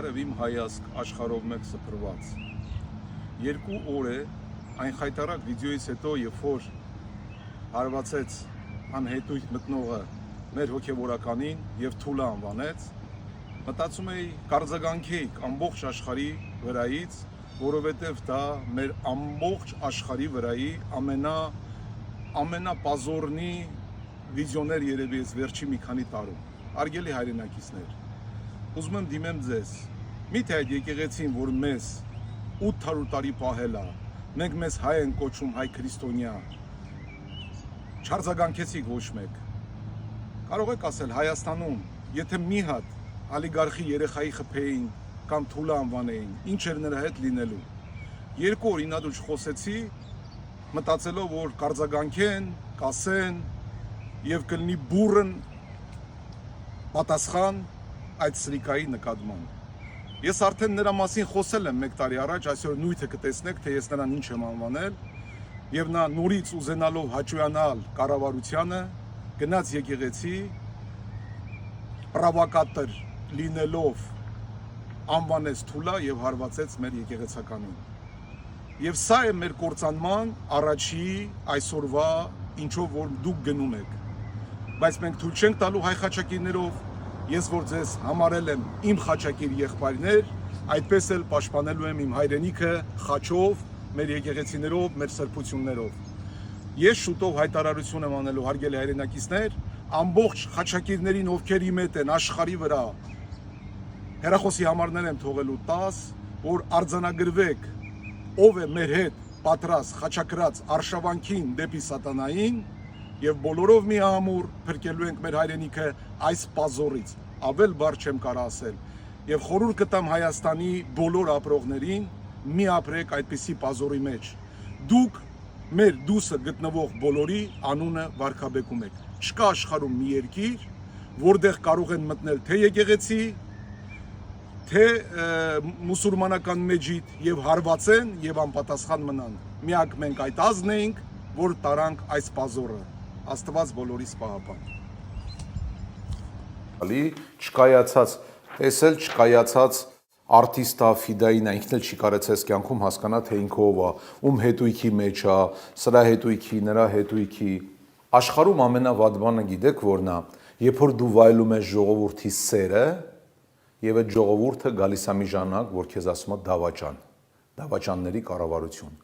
Իմ հայացք աշխարհով մեկ սփռված։ 2 օր է այն խայտարակ վիդեոից հետո, երբ որ հարվածեց անհետույթ մտնողը մեր հոգևորականին եւ Թուլա անվանեց, մտածում էի կարձագանքեի ամբողջ աշխարհի վրայից, որովհետեւ դա մեր ամբողջ աշխարհի վրայի ամենապազորնի վիդեոներ երևի էս վերջի մի քանի տարում։ Արգելի հայրենակիցներ, ուզում եմ դիմեմ ձեզ, միթե այդ եկեղեցին, որ մեզ 800 տարի պահել է, մենք մեզ հայ են կոչում, հայ քրիստոնյա, չարձագանքեցիք ոչ մեկ։ Կարող եք ասել Հայաստանում, եթե մի հատ ալիգարխի երեխայի խփեին կամ Թուլա անվանեին, ինչ էր նրա հետ լինելու։ 2 օր ինադուչ խոսեցի, մտածելով, որ կարձագանքեն, կասեն եւ կլինի բուրըն պատասխան այդ սրիկայի նկատմամբ։ Ես արդեն նրա մասին խոսել եմ 1 տարի առաջ, այսօր նույնը կտեսնեք, թե ես նրան ինչ եմ անվանել, եւ նա նորից ուզենալով հաճոյանալ կառավարությանը, գնաց եկեղեցի, պրովոկատոր լինելով անվանեց Թուլա եւ հարվածեց մեր եկեղեցականին։ Եվ սա է մեր կործանման առաջի այսօրվա ինչով որ դուք գնում եք։ Բայց մենք թույլ չենք տալու հայ խաչակիրներով, ես որ ձեզ համարել եմ իմ խաչակիր եղբայրներ, այդպես էլ պաշտպանելու եմ իմ հայրենիքը խաչով, մեր եկեղեցիներով, մեր սրբություններով։ Ես շուտով հայտարարություն եմ անելու, հարգելի հայրենակիցներ, ամբողջ խաչակիրներին, ովքեր իմ հետ են աշխարհի վրա, հեռախոսի համարներ եմ թողելու 10, որ արձանագրվեք, ով է մեր հետ պատրաստ խաչակրած արշավանքին դեպի սատանային, եւ բոլորով միամուր փրկելու ենք մեր հայրենիքը այս պազորից, ավել բառ չեմ կարող ասել, եւ խորհուրդ կտամ Հայաստանի բոլոր ապրողներին, մի ապրեք այդպիսի պազորի մեջ, դուք մեր դուսը գտնվող բոլորի անունը վարկաբեկում եք, չկա աշխարհում մի երկիր, որտեղ կարող են մտնել թե եկեղեցի, թե մուսուլմանական մեջիդ եւ հարվածեն եւ անպատասխան մնան, միակ մենք այդ ազնն էինք, որ տարանք այս պազորը, Աստված բոլորիս պահապան։ Չկայացած, տեսել չկայացած արտիստա Ֆիդային ինքն էլ չի կարեցես կյանքում հասկանա թե ինքը ով է, ում հետույքի մեջ է, սրա հետույքի, նրա հետույքի։ Աշխարհում ամենավատ բանը գիտեք որն է, երբ որ դու վայելում ես ժողովրդի սերը, եւ այդ ժողովուրդը գալիս է մի ժամանակ, որ քեզ ասում է դավաճան, դավաճանների կառավարություն։